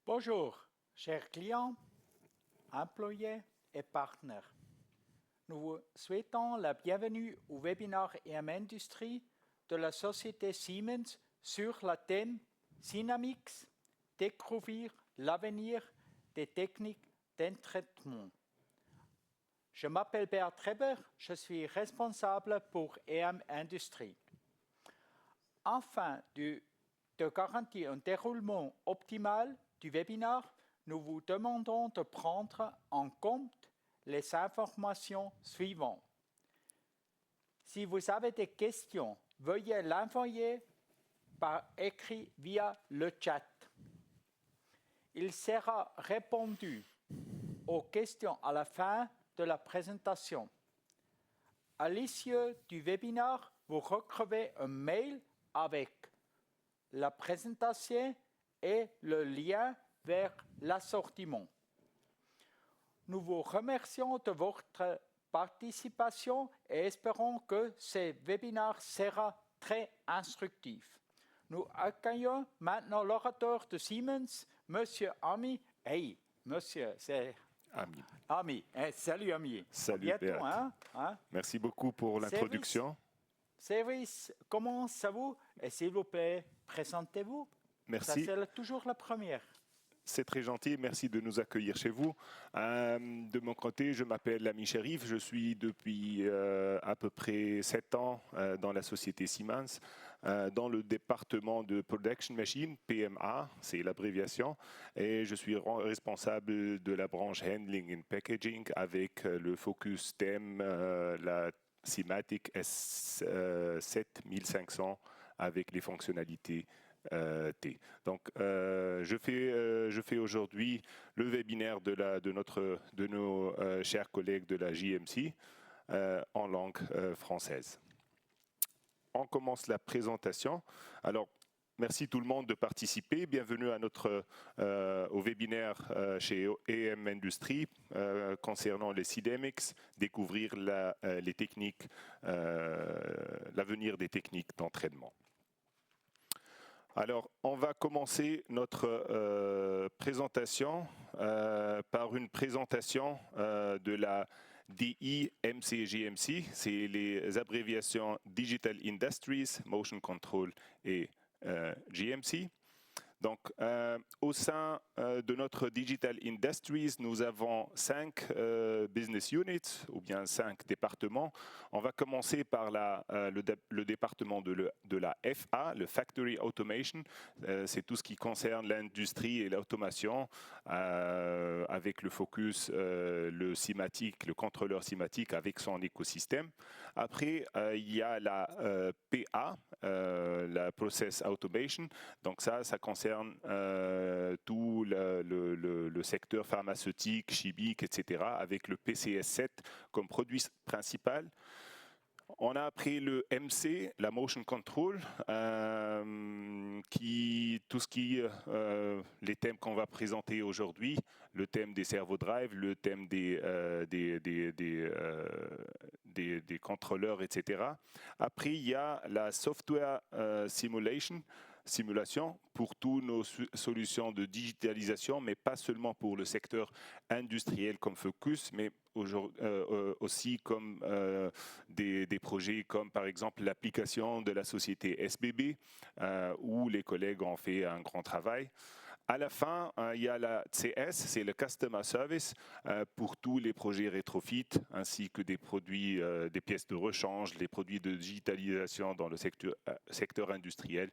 Bonjour, chers clients, employés et partenaires. Nous vous souhaitons la bienvenue au webinaire EM Industrie de la société Siemens sur le thème Dynamics, découvrir l'avenir des techniques d'entraînement. Je m'appelle Bert Treber, je suis responsable pour EM Industrie. Afin de garantir un déroulement optimal du webinaire, nous vous demandons de prendre en compte les informations suivantes. Si vous avez des questions, veuillez l'envoyer par écrit via le chat. Il sera répondu aux questions à la fin de la présentation. À l'issue du webinaire, vous recevez un mail avec la présentation et le lien vers l'assortiment. Nous vous remercions de votre participation et espérons que ce webinaire sera très instructif. Nous accueillons maintenant l'orateur de Siemens, Monsieur Ami. Hey, monsieur, c'est Ami. Ami. Salut Ami. Salut Bert. Merci beaucoup pour l'introduction. Service, comment ça vous? Et s'il vous plaît, présentez-vous. Merci. Ça, c'est toujours la première. C'est très gentil, merci de nous accueillir chez vous. De mon côté, je m'appelle Ami Cherif, je suis depuis à peu près 7 ans dans la société Siemens, dans le département de Production Machine, PMA, c'est l'abréviation, et je suis responsable de la branche Handling and Packaging avec le focus thème, la Simatic S7500 avec les fonctionnalités T. Donc, je fais aujourd'hui le webinaire de nos chers collègues de la JMC en langue française. On commence la présentation. Alors, merci tout le monde de participer. Bienvenue à au webinaire chez EM Industrie concernant les Dynamics, découvrir les techniques, l'avenir des techniques d'entraînement. Alors, on va commencer notre présentation par une présentation de la DI-MCGMC, c'est les abréviations Digital Industries, Motion Control et GMC. Donc, au sein de notre Digital Industries, nous avons 5 business units, ou bien 5 départements. On va commencer par le département de la FA, le Factory Automation. C'est tout ce qui concerne l'industrie et l'automation, avec le focus, le Simatic, le contrôleur Simatic avec son écosystème. Après, il y a la PA, la Process Automation. Donc ça concerne tout le secteur pharmaceutique, chimique, etc., avec le PCS7 comme produit principal. On a après le MC, la Motion Control, les thèmes qu'on va présenter aujourd'hui, le thème des servo-drives, le thème des contrôleurs, etc. Après, il y a la Software simulation pour toutes nos solutions de digitalisation, mais pas seulement pour le secteur industriel comme focus, mais aussi comme des projets comme par exemple l'application de la société SBB, où les collègues ont fait un grand travail. À la fin, il y a la CS, c'est le Customer Service, pour tous les projets rétrofit, ainsi que des produits, des pièces de rechange, les produits de digitalisation dans le secteur industriel,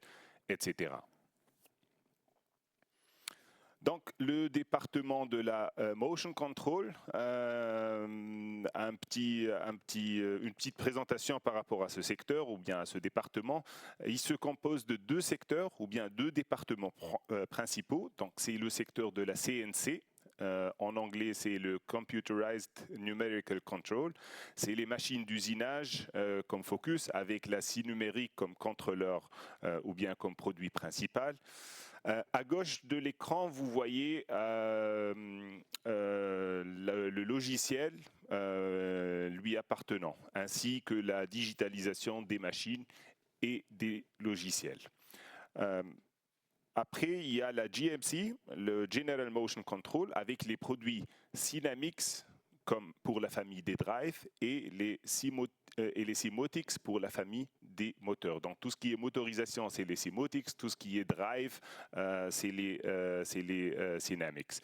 etc. Donc, le département de la Motion Control, une petite présentation par rapport à ce secteur ou bien à ce département. Il se compose de 2 secteurs ou bien 2 départements principaux. Donc, c'est le secteur de la CNC. En anglais, c'est le Computerized Numerical Control. C'est les machines d'usinage comme focus avec la scie numérique comme contrôleur ou bien comme produit principal. À gauche de l'écran, vous voyez le logiciel lui appartenant, ainsi que la digitalisation des machines et des logiciels. Après, il y a la GMC, le General Motion Control, avec les produits Cynamics, comme pour la famille des drives, et les Cymotics pour la famille des moteurs. Donc tout ce qui est motorisation, c'est les Cymotics, tout ce qui est drive, c'est les Cynamics.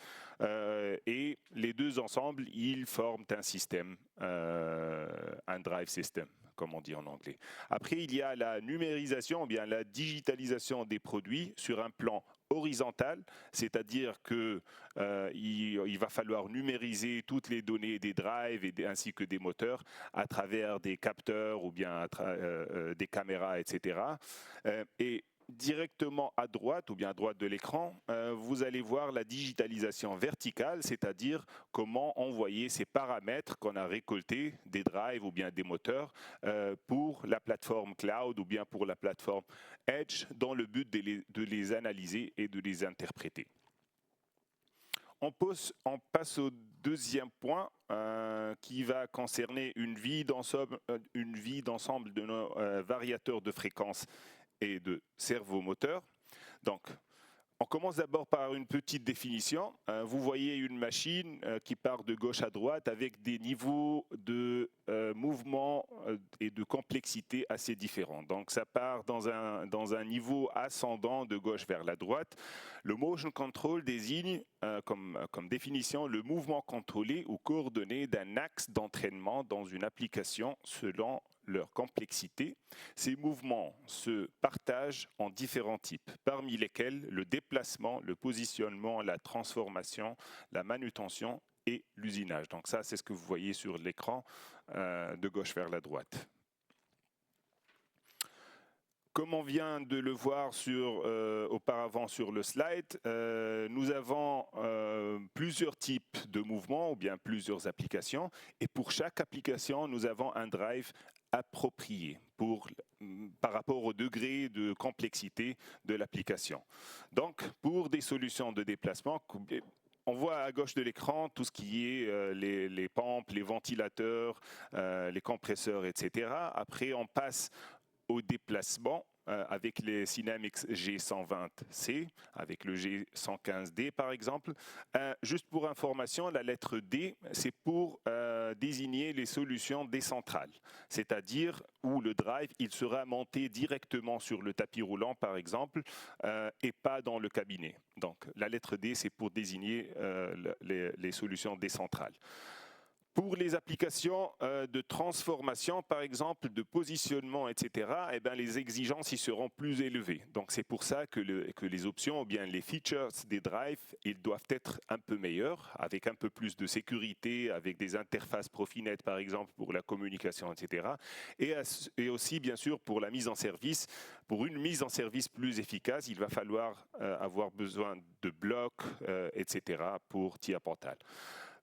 Et les deux ensemble, ils forment un système, un drive system, comme on dit en anglais. Après, il y a la numérisation, ou bien la digitalisation des produits sur un plan horizontal, c'est-à-dire qu'il va falloir numériser toutes les données des drives ainsi que des moteurs à travers des capteurs ou bien des caméras, etc. Et directement à droite ou bien à droite de l'écran, vous allez voir la digitalisation verticale, c'est-à-dire comment envoyer ces paramètres qu'on a récoltés des drives ou bien des moteurs pour la plateforme cloud ou bien pour la plateforme Edge dans le but de les analyser et de les interpréter. On passe au deuxième point qui va concerner une vie d'ensemble de nos variateurs de fréquence et de servomoteurs. Donc, on commence d'abord par une petite définition. Vous voyez une machine qui part de gauche à droite avec des niveaux de mouvement et de complexité assez différents. Donc ça part dans un niveau ascendant de gauche vers la droite. Le motion control désigne comme définition le mouvement contrôlé ou coordonné d'un axe d'entraînement dans une application selon leur complexité. Ces mouvements se partagent en différents types, parmi lesquels le déplacement, le positionnement, la transformation, la manutention et l'usinage. Donc ça, c'est ce que vous voyez sur l'écran de gauche vers la droite. Comme on vient de le voir auparavant sur le slide, nous avons plusieurs types de mouvements ou bien plusieurs applications. Et pour chaque application, nous avons un drive approprié par rapport au degré de complexité de l'application. Donc, pour des solutions de déplacement, on voit à gauche de l'écran tout ce qui est les pompes, les ventilateurs, les compresseurs, etc. Après, on passe au déplacement avec les Cynamics G120C, avec le G115D par exemple. Juste pour information, la lettre D, c'est pour désigner les solutions décentrales, c'est-à-dire où le drive, il sera monté directement sur le tapis roulant par exemple, et pas dans le cabinet. Donc la lettre D, c'est pour désigner les solutions décentrales. Pour les applications de transformation, par exemple, de positionnement, etc., eh bien, les exigences y seront plus élevées. Donc, c'est pour ça que les options, ou bien les features des drives, ils doivent être un peu meilleurs, avec un peu plus de sécurité, avec des interfaces Profinet, par exemple, pour la communication, etc. Et aussi, bien sûr, pour la mise en service. Pour une mise en service plus efficace, il va falloir avoir besoin de blocs, etc., pour TIA Portal.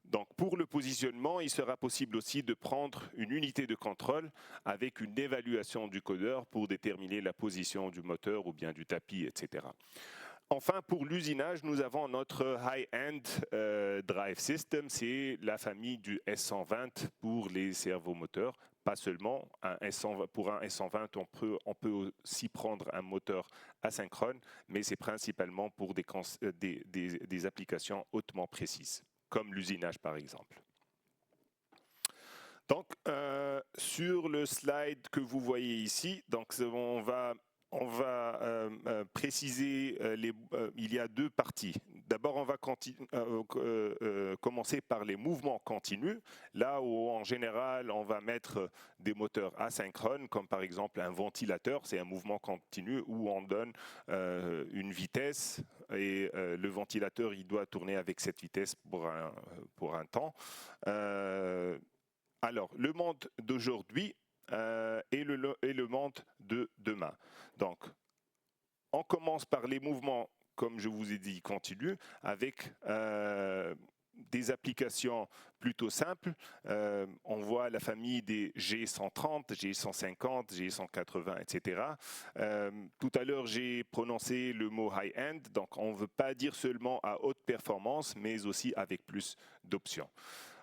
Donc pour le positionnement, il sera possible aussi de prendre une unité de contrôle avec une évaluation du codeur pour déterminer la position du moteur ou bien du tapis, etc. Enfin, pour l'usinage, nous avons notre high-end drive system, c'est la famille du S120 pour les servomoteurs. Pas seulement, pour un S120, on peut aussi prendre un moteur asynchrone, mais c'est principalement pour des applications hautement précises, comme l'usinage par exemple. Donc, sur le slide que vous voyez ici, donc on va préciser, il y a deux parties. D'abord, on va commencer par les mouvements continus, là où en général, on va mettre des moteurs asynchrones, comme par exemple un ventilateur, c'est un mouvement continu où on donne une vitesse et le ventilateur, il doit tourner avec cette vitesse pour un temps. Alors, le monde d'aujourd'hui et le monde de demain. Donc, on commence par les mouvements, comme je vous ai dit, continus, avec des applications plutôt simples. On voit la famille des G130, G150, G180, etc. Tout à l'heure, j'ai prononcé le mot high-end, donc on ne veut pas dire seulement à haute performance, mais aussi avec plus d'options.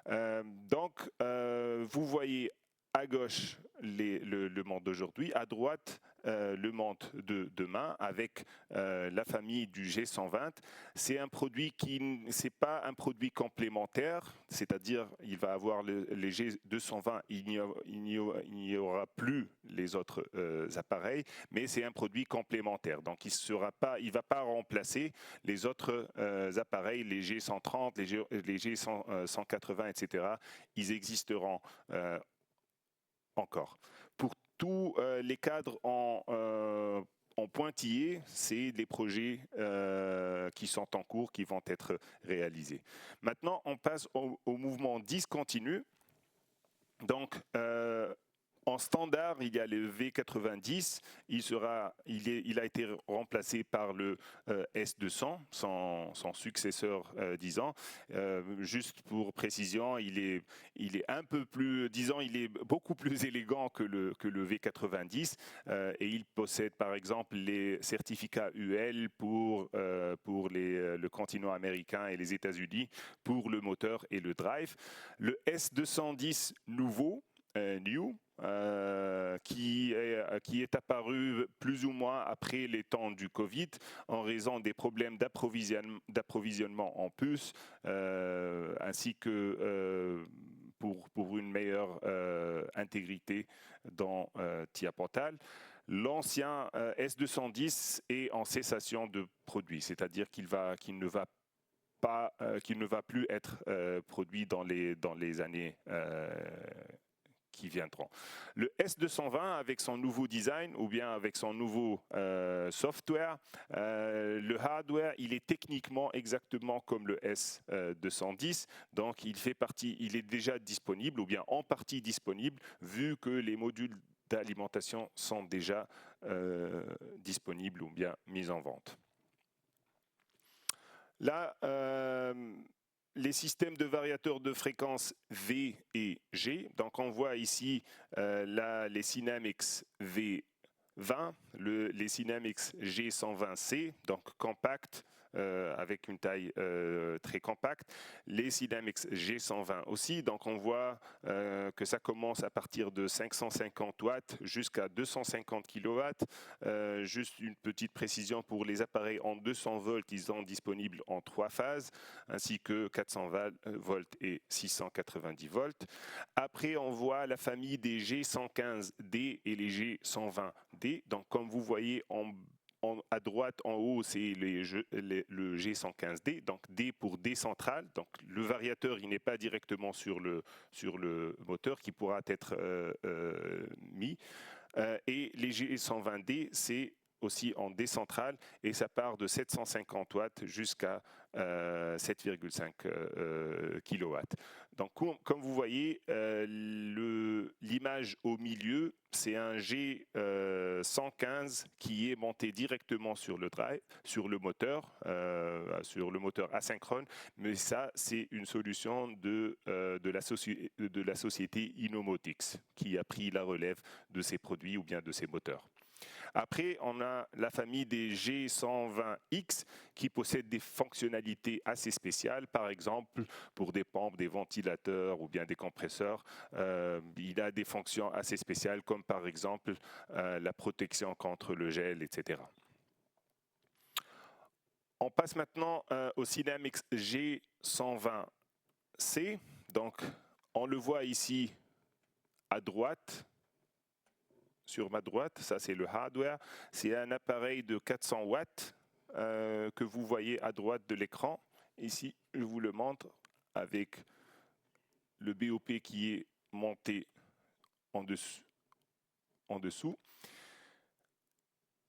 Donc, vous voyez à gauche le monde d'aujourd'hui, à droite le monde de demain avec la famille du G120. C'est un produit c'est pas un produit complémentaire, c'est-à-dire il va avoir les G220, il n'y aura plus les autres appareils, mais c'est un produit complémentaire. Donc il ne va pas remplacer les autres appareils, les G130, les G180, etc. Ils existeront encore. Pour tous les cadres en pointillé, c'est des projets qui sont en cours, qui vont être réalisés. Maintenant, on passe au mouvement discontinu. Donc, en standard, il y a le V90, il a été remplacé par le S200, son successeur, disons. Juste pour précision, il est un peu plus, disons, il est beaucoup plus élégant que le V90 et il possède par exemple les certificats UL pour le continent américain et les États-Unis pour le moteur et le drive. Le S210 nouveau, New, qui est apparu plus ou moins après les temps du Covid en raison des problèmes d'approvisionnement en puces ainsi que pour une meilleure intégrité dans TIA Portal. L'ancien S210 est en cessation de produit, c'est-à-dire qu'il ne va plus être produit dans les années qui viendront. Le S220 avec son nouveau design ou bien avec son nouveau software, le hardware, il est techniquement exactement comme le S210, donc il est déjà disponible ou bien en partie disponible vu que les modules d'alimentation sont déjà disponibles ou bien mis en vente. Là, les systèmes de variateurs de fréquence V et G. Donc, on voit ici les Cynamics V20, les Cynamics G120C, donc compact, avec une taille très compacte. Les Cynamics G120 aussi, donc on voit que ça commence à partir de 550 watts jusqu'à 250 kilowatts. Juste une petite précision pour les appareils en 200 volts, ils sont disponibles en 3 phases, ainsi que 400 volts et 690 volts. Après, on voit la famille des G115D et les G120D. Donc, comme vous voyez à droite, en haut, c'est le G115D, donc D pour décentral. Donc le variateur, il n'est pas directement sur le moteur qui pourra être mis. Et les G120D, c'est aussi en décentral et ça part de 750 watts jusqu'à 7,5 kW. Donc, comme vous voyez, l'image au milieu, c'est un G115 qui est monté directement sur le drive, sur le moteur asynchrone. Mais ça, c'est une solution de la société Inomotix qui a pris la relève de ces produits ou bien de ces moteurs. Après, on a la famille des G120X qui possède des fonctionnalités assez spéciales. Par exemple, pour des pompes, des ventilateurs ou bien des compresseurs, il a des fonctions assez spéciales comme par exemple la protection contre le gel, etc. On passe maintenant au Cynamics G120C. Donc, on le voit ici à droite. Sur ma droite, ça c'est le hardware. C'est un appareil de 400 watts que vous voyez à droite de l'écran. Ici, je vous le montre avec le BOP qui est monté en dessous.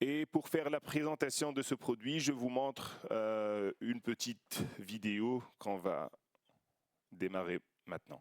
Et pour faire la présentation de ce produit, je vous montre une petite vidéo qu'on va démarrer maintenant.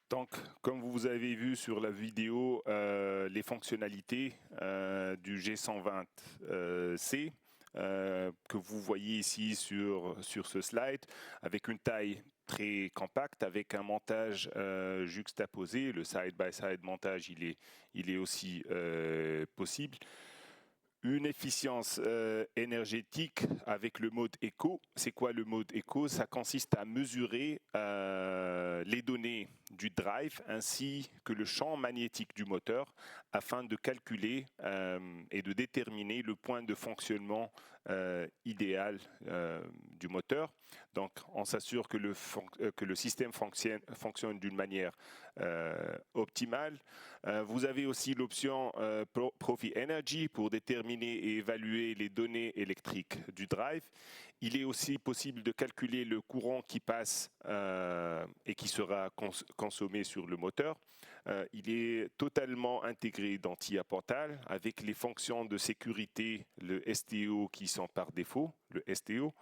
Donc, comme vous avez vu sur la vidéo, les fonctionnalités du G120C que vous voyez ici sur ce slide, avec une taille très compacte, avec un montage juxtaposé. Le side-by-side montage, il est aussi possible. Une efficience énergétique avec le mode éco. C'est quoi le mode éco? Ça consiste à mesurer les données du drive ainsi que le champ magnétique du moteur afin de calculer et de déterminer le point de fonctionnement idéal du moteur. Donc, on s'assure que le système fonctionne d'une manière optimale. Vous avez aussi l'option Profi Energy pour déterminer et évaluer les données électriques du drive. Il est aussi possible de calculer le courant qui passe et qui sera consommé sur le moteur. Il est totalement intégré dans TIA Portal avec les fonctions de sécurité, le STO qui sont par défaut, le STO,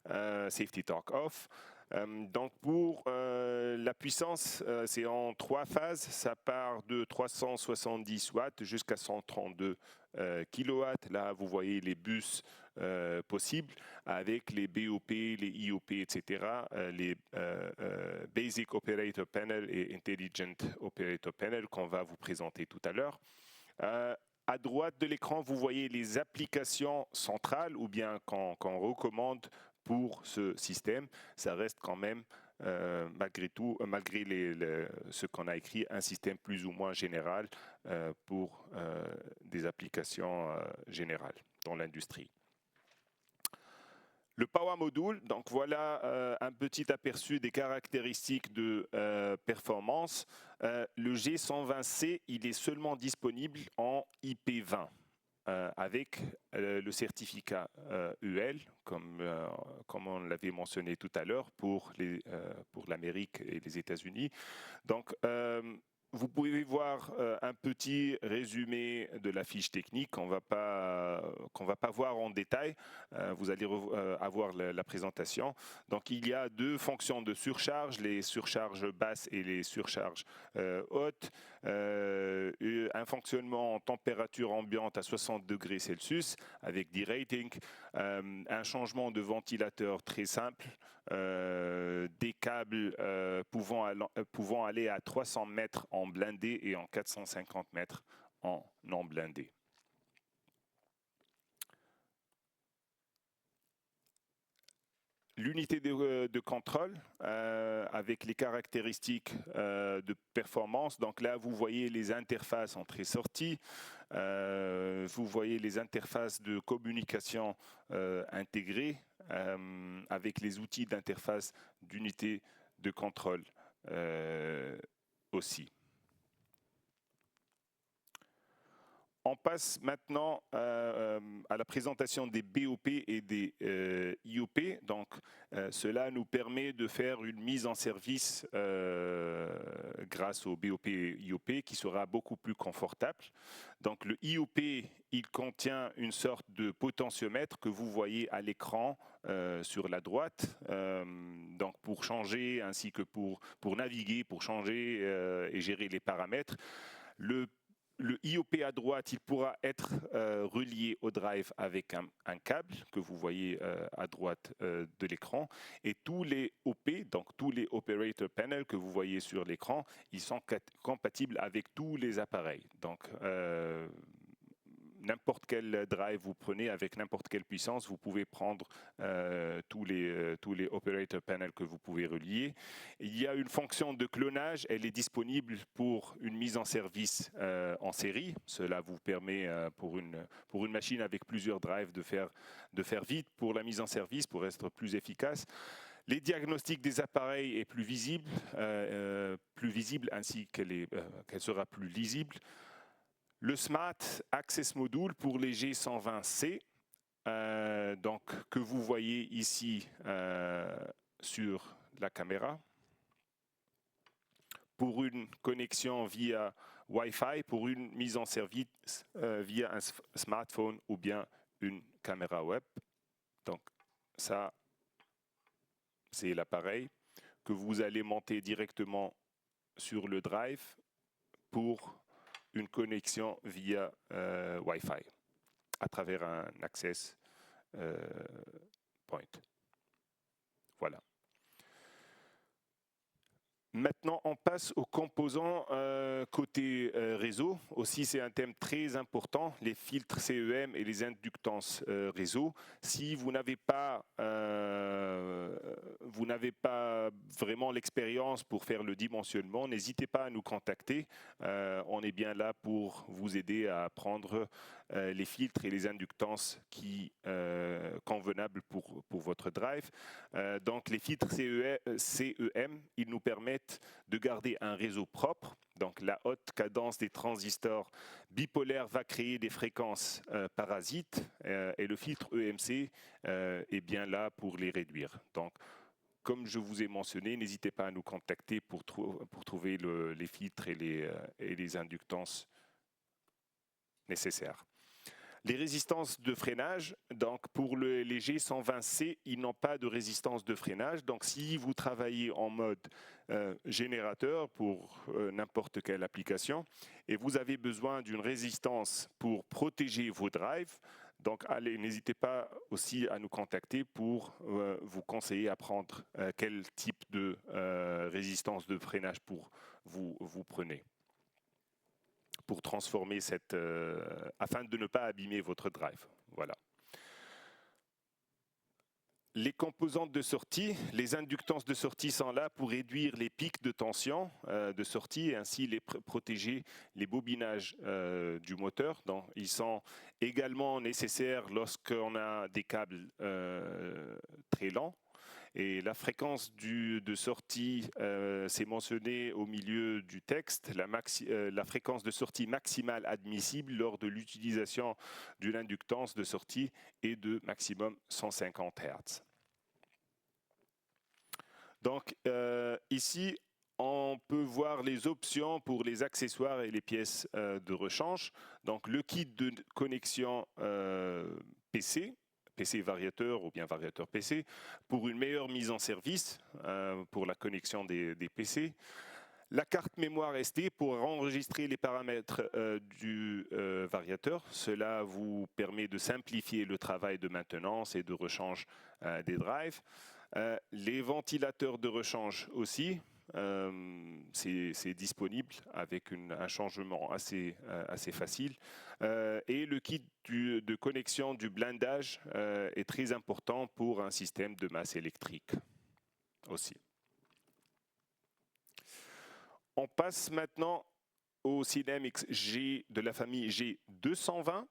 Safety Torque Off. Donc pour la puissance, c'est en 3 phases. Ça part de 370 watts jusqu'à 132 kW. Là, vous voyez les bus possibles avec les BOP, les IOP, etc. Les Basic Operator Panel et Intelligent Operator Panel qu'on va vous présenter tout à l'heure. À droite de l'écran, vous voyez les applications centrales ou bien qu'on recommande pour ce système. Ça reste quand même, malgré tout, malgré ce qu'on a écrit, un système plus ou moins général pour des applications générales dans l'industrie. Le Power Module, donc voilà un petit aperçu des caractéristiques de performance. Le G120C, il est seulement disponible en IP20 avec le certificat UL, comme on l'avait mentionné tout à l'heure, pour l'Amérique et les États-Unis. Donc, vous pouvez voir un petit résumé de la fiche technique qu'on va pas voir en détail. Vous allez avoir la présentation. Donc, il y a 2 fonctions de surcharge, les surcharges basses et les surcharges hautes. Un fonctionnement en température ambiante à 60 degrés Celsius avec derating, un changement de ventilateur très simple, des câbles pouvant aller à 300 mètres en blindé et en 450 mètres en non blindé. L'unité de contrôle avec les caractéristiques de performance. Donc là, vous voyez les interfaces entrée et sortie. Vous voyez les interfaces de communication intégrées avec les outils d'interface d'unité de contrôle aussi. On passe maintenant à la présentation des BOP et des IOP. Donc, cela nous permet de faire une mise en service grâce au BOP et IOP qui sera beaucoup plus confortable. Donc, le IOP, il contient une sorte de potentiomètre que vous voyez à l'écran sur la droite. Donc, pour changer ainsi que pour naviguer, pour changer et gérer les paramètres. Le IOP à droite, il pourra être relié au drive avec un câble que vous voyez à droite de l'écran. Et tous les OP, donc tous les Operator Panels que vous voyez sur l'écran, ils sont compatibles avec tous les appareils. Donc, n'importe quel drive vous prenez avec n'importe quelle puissance, vous pouvez prendre tous les Operator Panels que vous pouvez relier. Il y a une fonction de clonage, elle est disponible pour une mise en service en série. Cela vous permet pour une machine avec plusieurs drives de faire vite pour la mise en service, pour être plus efficace. Les diagnostics des appareils est plus visible ainsi qu'elle sera plus lisible. Le Smart Access Module pour les G120C, donc, que vous voyez ici sur la caméra, pour une connexion via Wi-Fi, pour une mise en service via un smartphone ou bien une caméra web. Donc ça, c'est l'appareil que vous allez monter directement sur le drive pour une connexion via Wi-Fi à travers un access point. Voilà. Maintenant, on passe aux composants côté réseau. Aussi, c'est un thème très important, les filtres CEM et les inductances réseau. Si vous n'avez pas vraiment l'expérience pour faire le dimensionnement, n'hésitez pas à nous contacter. On est bien là pour vous aider à apprendre les filtres et les inductances convenables pour votre drive. Donc, les filtres CEM, ils nous permettent de garder un réseau propre. Donc la haute cadence des transistors bipolaires va créer des fréquences parasites et le filtre EMC est bien là pour les réduire. Donc comme je vous ai mentionné, n'hésitez pas à nous contacter pour trouver les filtres et les inductances nécessaires. Les résistances de freinage, donc pour les G120C, ils n'ont pas de résistance de freinage. Donc si vous travaillez en mode générateur pour n'importe quelle application et vous avez besoin d'une résistance pour protéger vos drives, donc allez, n'hésitez pas aussi à nous contacter pour vous conseiller à prendre quel type de résistance de freinage pour vous prenez, pour transformer afin de ne pas abîmer votre drive. Voilà. Les composantes de sortie, les inductances de sortie sont là pour réduire les pics de tension de sortie et ainsi protéger les bobinages du moteur. Donc, ils sont également nécessaires lorsqu'on a des câbles très lents. Et la fréquence de sortie, c'est mentionné au milieu du texte, la fréquence de sortie maximale admissible lors de l'utilisation d'une inductance de sortie est de maximum 150 Hz. Donc ici, on peut voir les options pour les accessoires et les pièces de rechange. Donc le kit de connexion PC variateur ou bien variateur PC, pour une meilleure mise en service pour la connexion des PC. La carte mémoire SD pour enregistrer les paramètres du variateur. Cela vous permet de simplifier le travail de maintenance et de rechange des drives. Les ventilateurs de rechange aussi. C'est disponible avec un changement assez facile. Et le kit de connexion du blindage est très important pour un système de masse électrique aussi. On passe maintenant au Cinemix G de la famille G220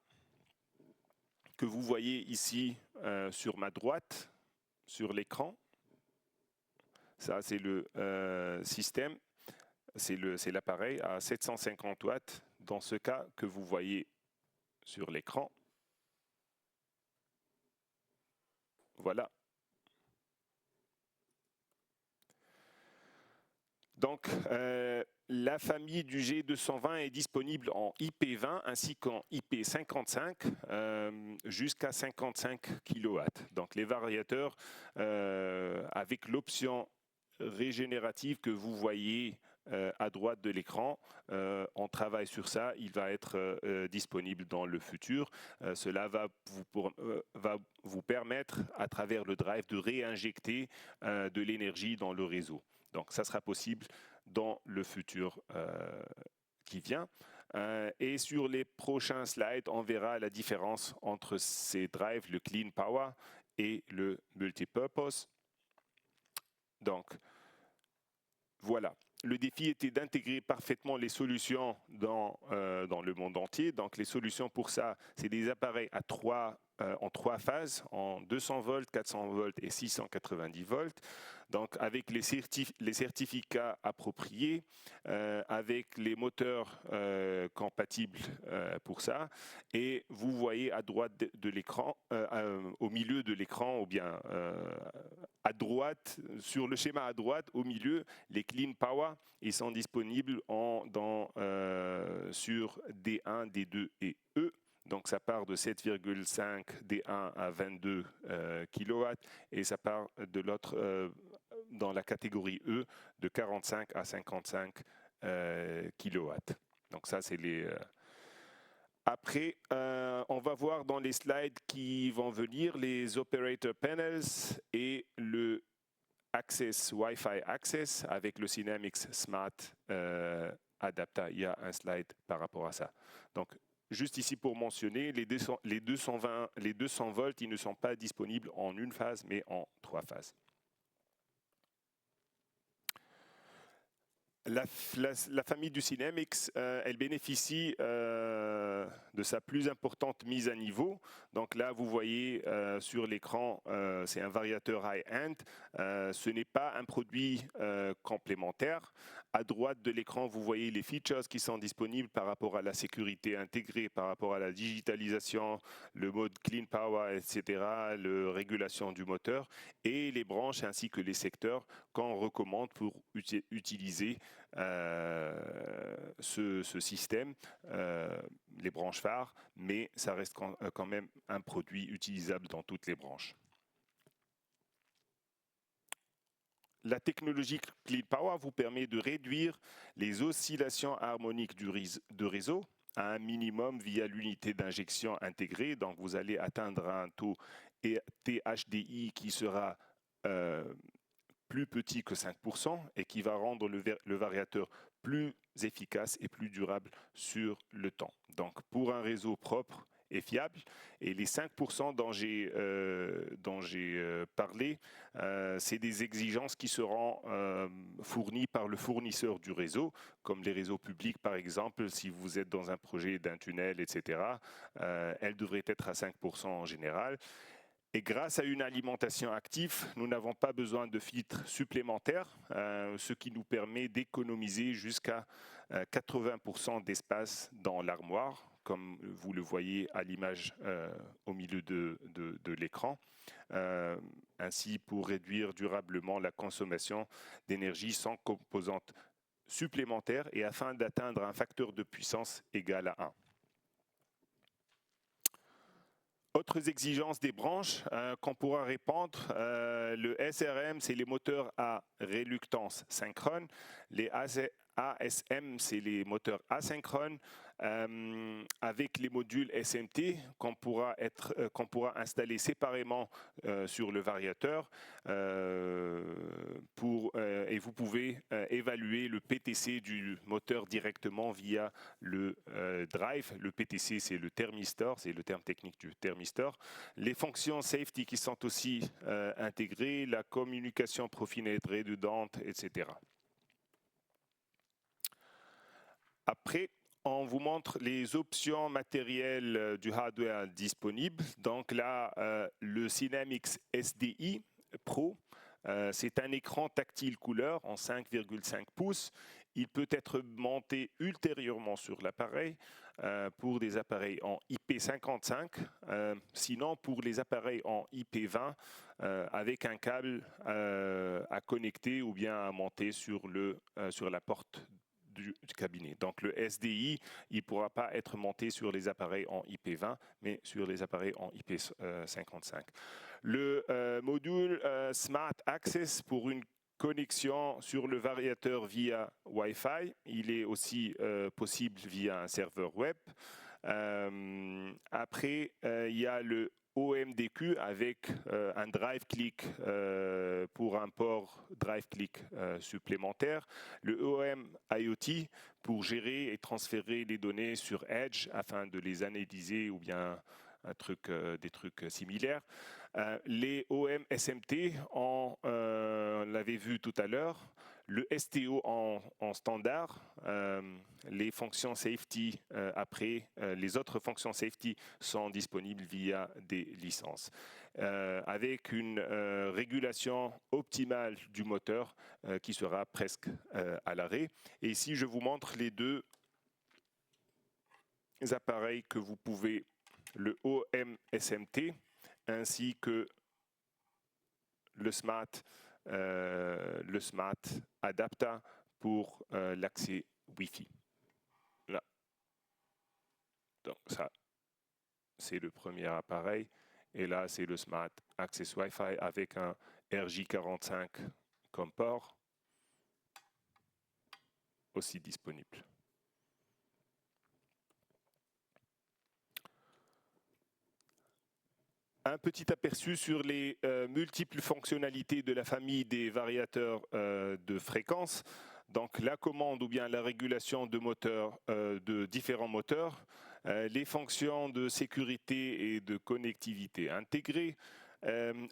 que vous voyez ici sur ma droite, sur l'écran. Ça, c'est le système, c'est l'appareil à 750 watts, dans ce cas que vous voyez sur l'écran. Voilà. Donc, la famille du G220 est disponible en IP20 ainsi qu'en IP55 jusqu'à 55 kW. Donc, les variateurs avec l'option régénérative que vous voyez à droite de l'écran, on travaille sur ça, il va être disponible dans le futur. Cela va vous permettre à travers le drive de réinjecter de l'énergie dans le réseau. Donc ça sera possible dans le futur qui vient. Et sur les prochains slides, on verra la différence entre ces drives, le Clean Power et le Multipurpose. Donc, voilà. Le défi était d'intégrer parfaitement les solutions dans le monde entier. Donc, les solutions pour ça, c'est des appareils en trois phases, en 200 volts, 400 volts et 690 volts. Donc, avec les certificats appropriés, avec les moteurs compatibles pour ça. Et vous voyez à droite de l'écran, au milieu de l'écran, ou bien à droite, sur le schéma à droite, au milieu, les Clean Power, ils sont disponibles sur D1, D2 et E. Donc ça part de 7,5 D1 à 22 kW et ça part de l'autre dans la catégorie E de 45 à 55 kW. Donc ça, c'est les... Après, on va voir dans les slides qui vont venir les operator panels et le Access, Wi-Fi Access avec le Synamics Smart Adapta. Il y a un slide par rapport à ça. Donc, juste ici pour mentionner, les 200 volts, ils ne sont pas disponibles en une phase, mais en 3 phases. La famille du Synamics, elle bénéficie de sa plus importante mise à niveau. Donc là, vous voyez sur l'écran, c'est un variateur high-end. Ce n'est pas un produit complémentaire. À droite de l'écran, vous voyez les features qui sont disponibles par rapport à la sécurité intégrée, par rapport à la digitalisation, le mode clean power, etc., la régulation du moteur et les branches ainsi que les secteurs qu'on recommande pour utiliser ce système, les branches phares, mais ça reste quand même un produit utilisable dans toutes les branches. La technologie Clean Power vous permet de réduire les oscillations harmoniques de réseau à un minimum via l'unité d'injection intégrée. Donc, vous allez atteindre un taux THDI qui sera plus petit que 5% et qui va rendre le variateur plus efficace et plus durable sur le temps. Donc, pour un réseau propre et fiable, et les 5% dont j'ai parlé, c'est des exigences qui seront fournies par le fournisseur du réseau, comme les réseaux publics par exemple. Si vous êtes dans un projet d'un tunnel, etc., elles devraient être à 5% en général. Et grâce à une alimentation active, nous n'avons pas besoin de filtres supplémentaires, ce qui nous permet d'économiser jusqu'à 80% d'espace dans l'armoire, comme vous le voyez à l'image au milieu de l'écran. Ainsi, pour réduire durablement la consommation d'énergie sans composante supplémentaire et afin d'atteindre un facteur de puissance égal à 1. Autres exigences des branches qu'on pourra répandre, le SRM, c'est les moteurs à réluctance synchrone. Les ASM, c'est les moteurs asynchrones, avec les modules SMT qu'on pourra installer séparément sur le variateur. Et vous pouvez évaluer le PTC du moteur directement via le drive. Le PTC, c'est le thermistor, c'est le terme technique du thermistor. Les fonctions safety qui sont aussi intégrées, la communication Profinet redondante, etc. Après, on vous montre les options matérielles du hardware disponibles. Donc là, le Synamics SDI Pro, c'est un écran tactile couleur en 5,5 pouces. Il peut être monté ultérieurement sur l'appareil pour des appareils en IP55, sinon pour les appareils en IP20 avec un câble à connecter ou bien à monter sur la porte du cabinet. Donc le SDI, il ne pourra pas être monté sur les appareils en IP20, mais sur les appareils en IP55. Le module Smart Access pour une connexion sur le variateur via Wi-Fi, il est aussi possible via un serveur web. Après, il y a le OMDQ avec un drive-click pour un port drive-click supplémentaire. Le OM IoT pour gérer et transférer les données sur Edge afin de les analyser ou bien des trucs similaires. Les OM SMT, on l'avait vu tout à l'heure. Le STO en standard, les fonctions safety après, les autres fonctions safety sont disponibles via des licences. Avec une régulation optimale du moteur qui sera presque à l'arrêt. Et ici, je vous montre les deux appareils que vous pouvez, le OM SMT ainsi que le Smart Adapta pour l'accès Wi-Fi. Là. Donc ça, c'est le premier appareil. Et là, c'est le Smart Access Wi-Fi avec un RJ45 comme port aussi disponible. Un petit aperçu sur les multiples fonctionnalités de la famille des variateurs de fréquence. Donc la commande ou bien la régulation de moteurs, de différents moteurs, les fonctions de sécurité et de connectivité intégrées,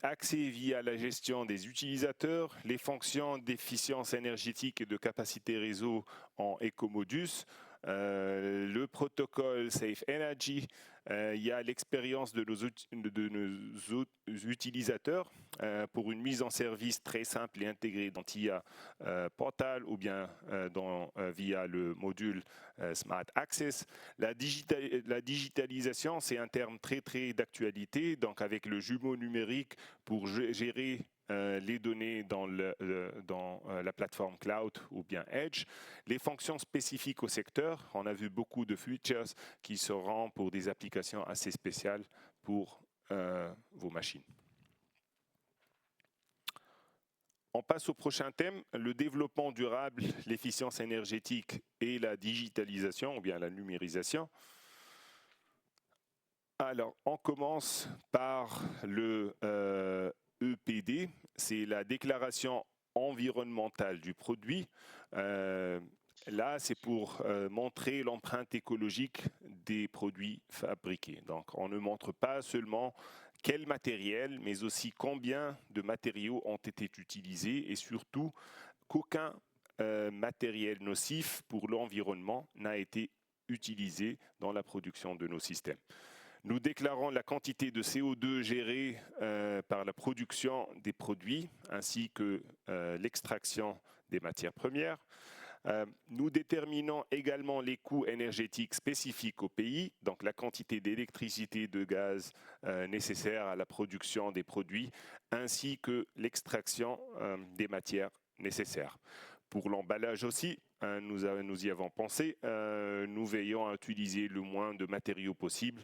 accès via la gestion des utilisateurs, les fonctions d'efficience énergétique et de capacité réseau en Ecomodus, le protocole Safe Energy, il y a l'expérience de nos utilisateurs pour une mise en service très simple et intégrée dans TIA Portal ou bien via le module Smart Access. La digitalisation, c'est un terme très d'actualité, donc avec le jumeau numérique pour gérer les données dans la plateforme cloud ou bien Edge, les fonctions spécifiques au secteur. On a vu beaucoup de features qui seront pour des applications assez spéciales pour vos machines. On passe au prochain thème, le développement durable, l'efficience énergétique et la digitalisation ou bien la numérisation. Alors, on commence par le EPD, c'est la déclaration environnementale du produit. Là, c'est pour montrer l'empreinte écologique des produits fabriqués. Donc, on ne montre pas seulement quel matériel, mais aussi combien de matériaux ont été utilisés et surtout qu'aucun matériel nocif pour l'environnement n'a été utilisé dans la production de nos systèmes. Nous déclarons la quantité de CO2 gérée par la production des produits ainsi que l'extraction des matières premières. Nous déterminons également les coûts énergétiques spécifiques au pays, donc la quantité d'électricité, de gaz nécessaire à la production des produits ainsi que l'extraction des matières nécessaires. Pour l'emballage aussi, nous y avons pensé, nous veillons à utiliser le moins de matériaux possible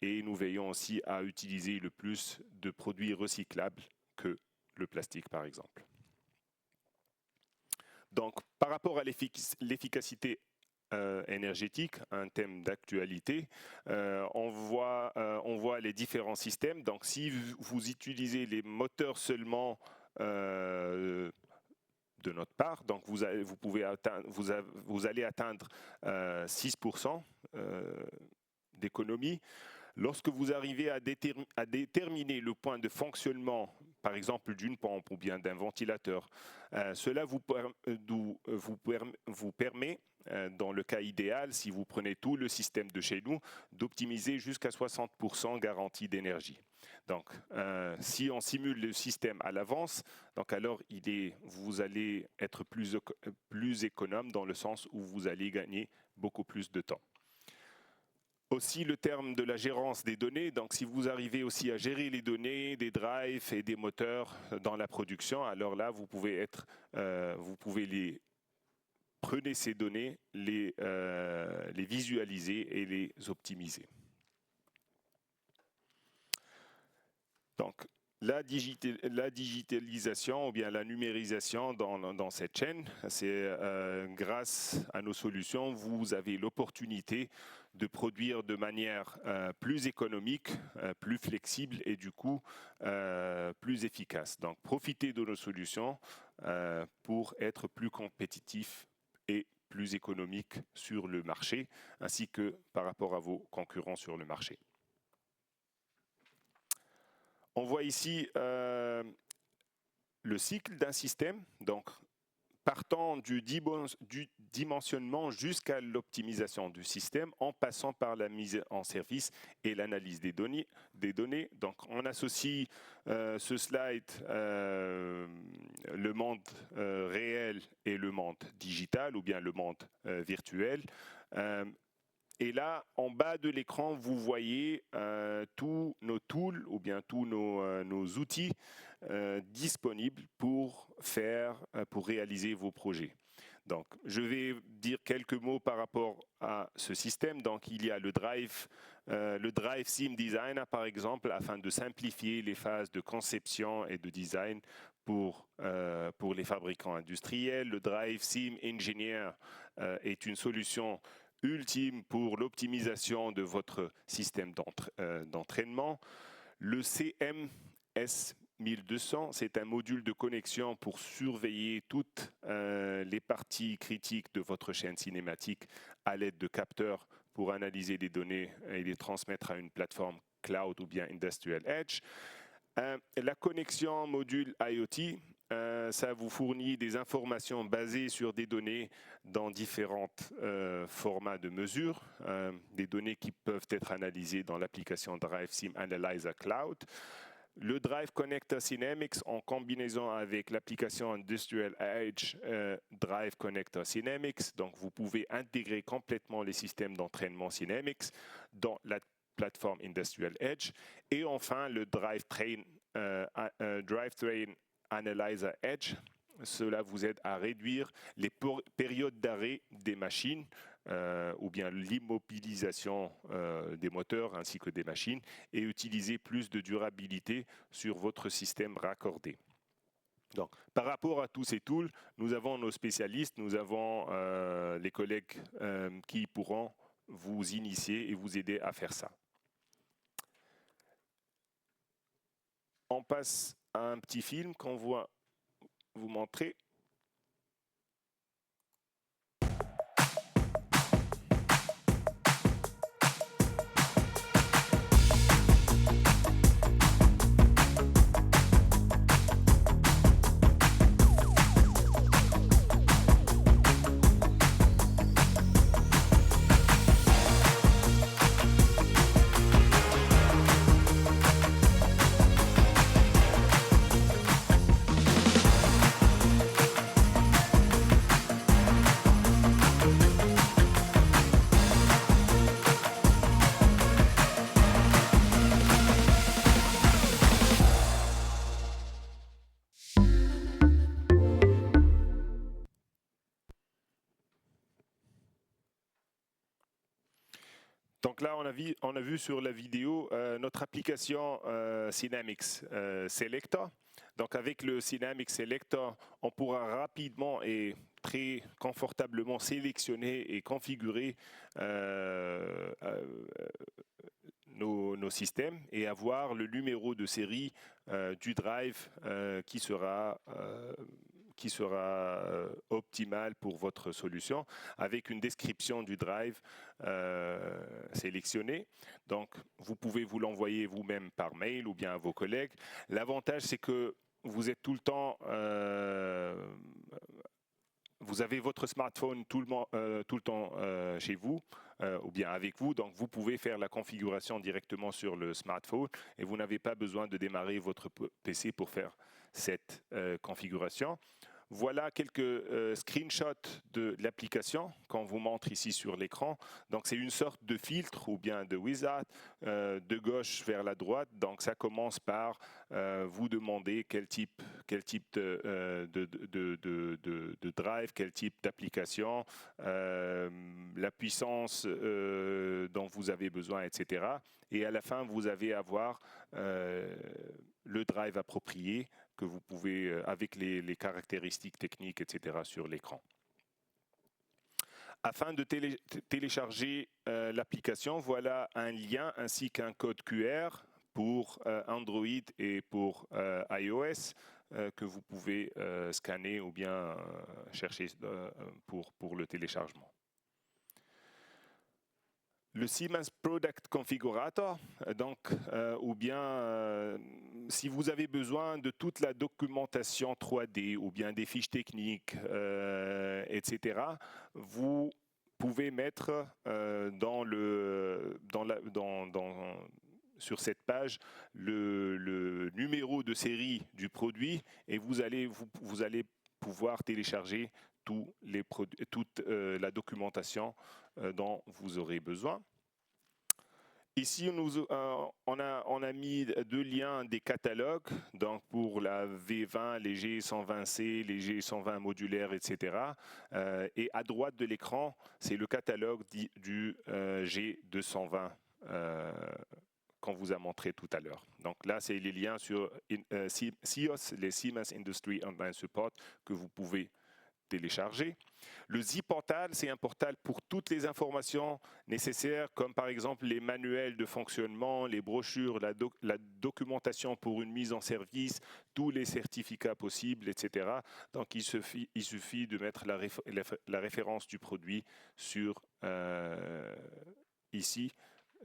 et nous veillons aussi à utiliser le plus de produits recyclables que le plastique, par exemple. Donc, par rapport à l'efficacité énergétique, un thème d'actualité, on voit les différents systèmes. Donc, si vous utilisez les moteurs seulement de notre part, donc vous allez atteindre 6% d'économie. Lorsque vous arrivez à déterminer le point de fonctionnement, par exemple d'une pompe ou bien d'un ventilateur, cela vous permet, dans le cas idéal, si vous prenez tout le système de chez nous, d'optimiser jusqu'à 60% garantie d'énergie. Donc, si on simule le système à l'avance, donc alors vous allez être plus économe dans le sens où vous allez gagner beaucoup plus de temps. Aussi le terme de la gérance des données, donc si vous arrivez aussi à gérer les données, des drives et des moteurs dans la production, alors là vous pouvez prenez ces données, les visualiser et les optimiser. Donc la digitalisation ou bien la numérisation dans cette chaîne, c'est grâce à nos solutions, vous avez l'opportunité de produire de manière plus économique, plus flexible et du coup plus efficace. Donc profitez de nos solutions pour être plus compétitif et plus économique sur le marché, ainsi que par rapport à vos concurrents sur le marché. On voit ici le cycle d'un système, donc partant du dimensionnement jusqu'à l'optimisation du système, en passant par la mise en service et l'analyse des données. Donc on associe ce slide, le monde réel et le monde digital, ou bien le monde virtuel. Et là, en bas de l'écran, vous voyez tous nos tools ou bien tous nos outils disponibles pour réaliser vos projets. Donc, je vais dire quelques mots par rapport à ce système. Donc, il y a le Drive Sim Designer, par exemple, afin de simplifier les phases de conception et de design pour les fabricants industriels. Le Drive Sim Engineer est une solution ultime pour l'optimisation de votre système d'entraînement. Le CMS 1200, c'est un module de connexion pour surveiller toutes les parties critiques de votre chaîne cinématique à l'aide de capteurs pour analyser les données et les transmettre à une plateforme cloud ou bien Industrial Edge. La connexion module IoT, ça vous fournit des informations basées sur des données dans différents formats de mesure, des données qui peuvent être analysées dans l'application Drive Sim Analyzer Cloud. Le Drive Connector Dynamics en combinaison avec l'application Industrial Edge Drive Connector Dynamics. Donc, vous pouvez intégrer complètement les systèmes d'entraînement Dynamics dans la plateforme Industrial Edge. Et enfin, le Drivetrain Analyzer Edge. Cela vous aide à réduire les périodes d'arrêt des machines ou bien l'immobilisation des moteurs ainsi que des machines et utiliser plus de durabilité sur votre système raccordé. Donc, par rapport à tous ces tools, nous avons nos spécialistes, nous avons les collègues qui pourront vous initier et vous aider à faire ça. On passe à un petit film qu'on va vous montrer. Donc là, on a vu sur la vidéo notre application Dynamics Selector. Donc avec le Dynamics Selector, on pourra rapidement et très confortablement sélectionner et configurer nos systèmes et avoir le numéro de série du drive qui sera optimal pour votre solution avec une description du drive sélectionné. Donc, vous pouvez vous l'envoyer vous-même par mail ou bien à vos collègues. L'avantage, c'est que vous êtes tout le temps... vous avez votre smartphone tout le temps chez vous ou bien avec vous, donc vous pouvez faire la configuration directement sur le smartphone et vous n'avez pas besoin de démarrer votre PC pour faire cette configuration. Voilà quelques screenshots de l'application qu'on vous montre ici sur l'écran. Donc, c'est une sorte de filtre ou bien de wizard de gauche vers la droite. Donc, ça commence par vous demander quel type de drive, quel type d'application, la puissance dont vous avez besoin, etc. Et à la fin, vous allez avoir le drive approprié que vous pouvez, avec les caractéristiques techniques, etc., sur l'écran. Afin de télécharger l'application, voilà un lien ainsi qu'un code QR pour Android et pour iOS que vous pouvez scanner ou bien chercher pour le téléchargement. Le Siemens Product Configurator, donc, ou bien si vous avez besoin de toute la documentation 3D ou bien des fiches techniques, etc., vous pouvez mettre sur cette page le numéro de série du produit et vous allez pouvoir télécharger toute la documentation dont vous aurez besoin. Ici, on a mis deux liens des catalogues, donc pour la V20, les G120C, les G120 modulaires, etc. Et à droite de l'écran, c'est le catalogue du G220 qu'on vous a montré tout à l'heure. Donc là, c'est les liens sur SIOS, les Siemens Industry Online Support, que vous pouvez télécharger. Le Z-Portal, c'est un portal pour toutes les informations nécessaires, comme par exemple les manuels de fonctionnement, les brochures, la documentation pour une mise en service, tous les certificats possibles, etc. Donc il suffit de mettre la référence du produit ici,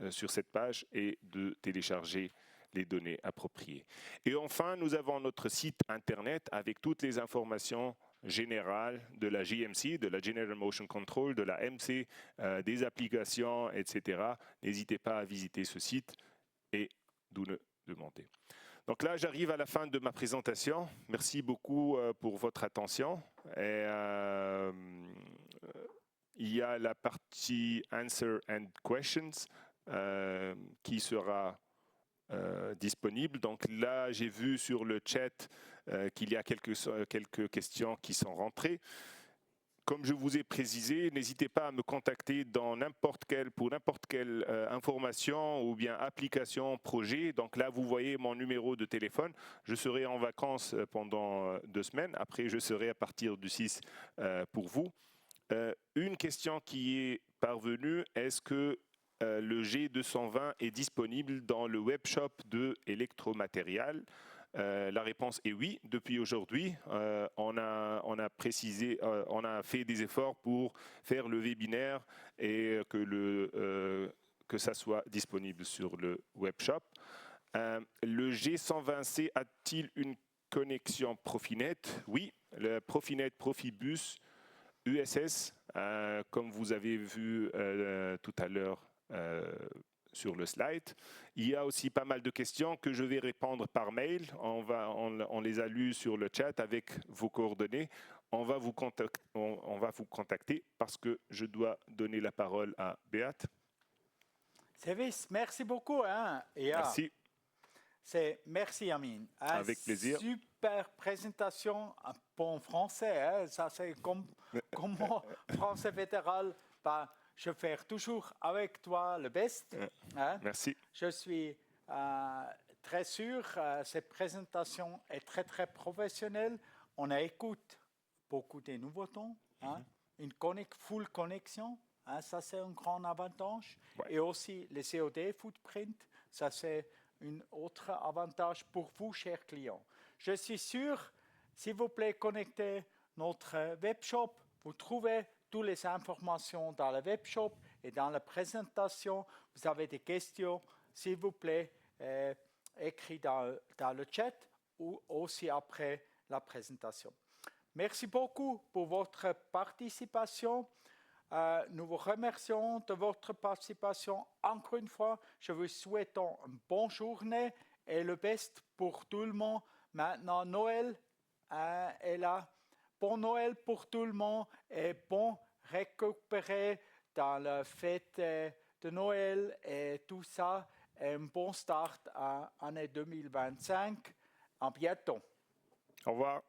sur cette page, et de télécharger les données appropriées. Et enfin, nous avons notre site Internet avec toutes les informations générale de la GMC, de la General Motion Control, de la MC, des applications, etc. N'hésitez pas à visiter ce site et d'où nous demander. Donc là, j'arrive à la fin de ma présentation. Merci beaucoup pour votre attention. Et, il y a la partie Answer and Questions qui sera disponible. Donc là, j'ai vu sur le chat qu'il y a quelques questions qui sont rentrées. Comme je vous ai précisé, n'hésitez pas à me contacter pour n'importe quelle information ou bien application, projet. Donc là, vous voyez mon numéro de téléphone. Je serai en vacances pendant 2 semaines. Après, je serai à partir du 6 pour vous. Une question qui est parvenue, est-ce que le G220 est disponible dans le webshop de Electromaterial? La réponse est oui. Depuis aujourd'hui, on a fait des efforts pour faire le webinaire et que ça soit disponible sur le webshop. Le G120C a-t-il une connexion Profinet? Oui, le Profinet Profibus USS, comme vous avez vu tout à l'heure sur le slide. Il y a aussi pas mal de questions que je vais répondre par mail. On les a lues sur le chat avec vos coordonnées. On va vous contacter parce que je dois donner la parole à Beat. Sévis, merci beaucoup. Merci. Merci, Amine. Avec plaisir. Super présentation en français. Ça, c'est comme moi, français fédéral. Je fais toujours avec toi le best. Merci. Je suis très sûr que cette présentation est très, très professionnelle. On écoute beaucoup de nouveautés. Une full connexion, ça c'est un grand avantage. Ouais. Et aussi le COD footprint, ça c'est un autre avantage pour vous, chers clients. Je suis sûr, s'il vous plaît, connectez notre webshop. Vous trouvez toutes les informations dans le webshop et dans la présentation. Vous avez des questions, s'il vous plaît, écrites dans le chat ou aussi après la présentation. Merci beaucoup pour votre participation. Nous vous remercions de votre participation. Encore une fois, je vous souhaite une bonne journée et le best pour tout le monde. Maintenant, Noël est là. Bon Noël pour tout le monde et bon récupérer dans la fête de Noël et tout ça. Et un bon start à l'année 2025. À bientôt. Au revoir.